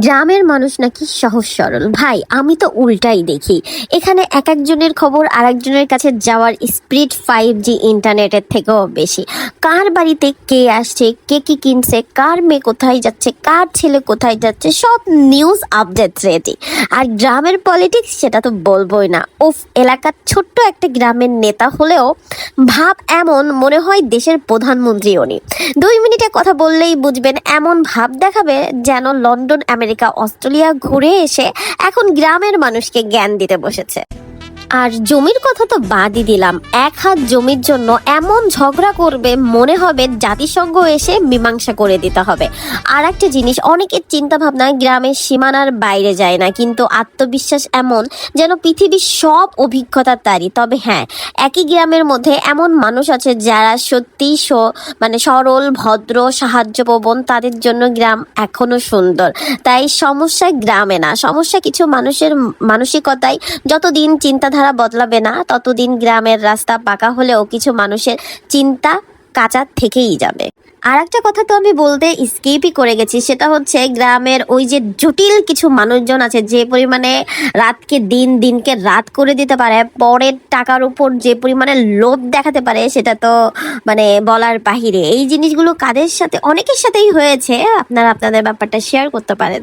গ্রামের মানুষ নাকি সহজ সরল। ভাই আমি তো উল্টাই দেখি। এখানে এক একজনের খবর আর একজনের কাছে যাওয়ার স্পিড 5G ইন্টারনেটের থেকেও বেশি। কার বাড়িতে কে আসছে, কে কি কিনছে, কার মেয়ে কোথায় যাচ্ছে, কার ছেলে কোথায় যাচ্ছে, সব নিউজ আপডেট রেডি। আর গ্রামের পলিটিক্স সেটা তো বলবোই না। এলাকার ছোট্ট একটা গ্রামের নেতা হলেও ভাব এমন মনে হয় দেশের প্রধানমন্ত্রী উনি। 2 মিনিটে কথা বললেই বুঝবেন, এমন ভাব দেখাবে যেন লন্ডন, আমেরিকা, অস্ট্রেলিয়া ঘুরে এসে এখন গ্রামের মানুষকে জ্ঞান দিতে বসেছে। আর জমির কথা তো বাদই দিলাম, 1 হাত জমির জন্য এমন ঝগড়া করবে মনে হবে জাতিসংঘ এসে মীমাংসা করে দিতে হবে। আর একটা জিনিস, অনেকের চিন্তা ভাবনা গ্রামের সীমানার বাইরে যায় না, কিন্তু আত্মবিশ্বাস এমন যেন পৃথিবীর সব অভিজ্ঞতা তারই। তবে হ্যাঁ, একই গ্রামের মধ্যে এমন মানুষ আছে যারা সত্যি মানে সরল, ভদ্র, সাহায্যপ্রবণ। তাদের জন্য গ্রাম এখনো সুন্দর। তাই সমস্যা গ্রামে না, সমস্যা কিছু মানুষের মানসিকতায়। যতদিন চিন্তাধারা বদলাবে না ততদিন গ্রামের রাস্তা পাকা হলেও কিছু মানুষের চিন্তা কাঁচা থেকেই যাবে। আর একটা কথা তো আমি বলতে স্কিপই করে গেছি, সেটা হচ্ছে গ্রামের ওই যে জটিল কিছু মানুষজন আছে যে পরিমাণে রাতকে দিন, দিনকে রাত করে দিতে পারে, পরের টাকার উপর যে পরিমাণে লোভ দেখাতে পারে সেটা তো মানে বলার বাহিরে। এই জিনিসগুলো কাদের সাথে, অনেকের সাথেই হয়েছে। আপনারা আপনাদের ব্যাপারটা শেয়ার করতে পারেন।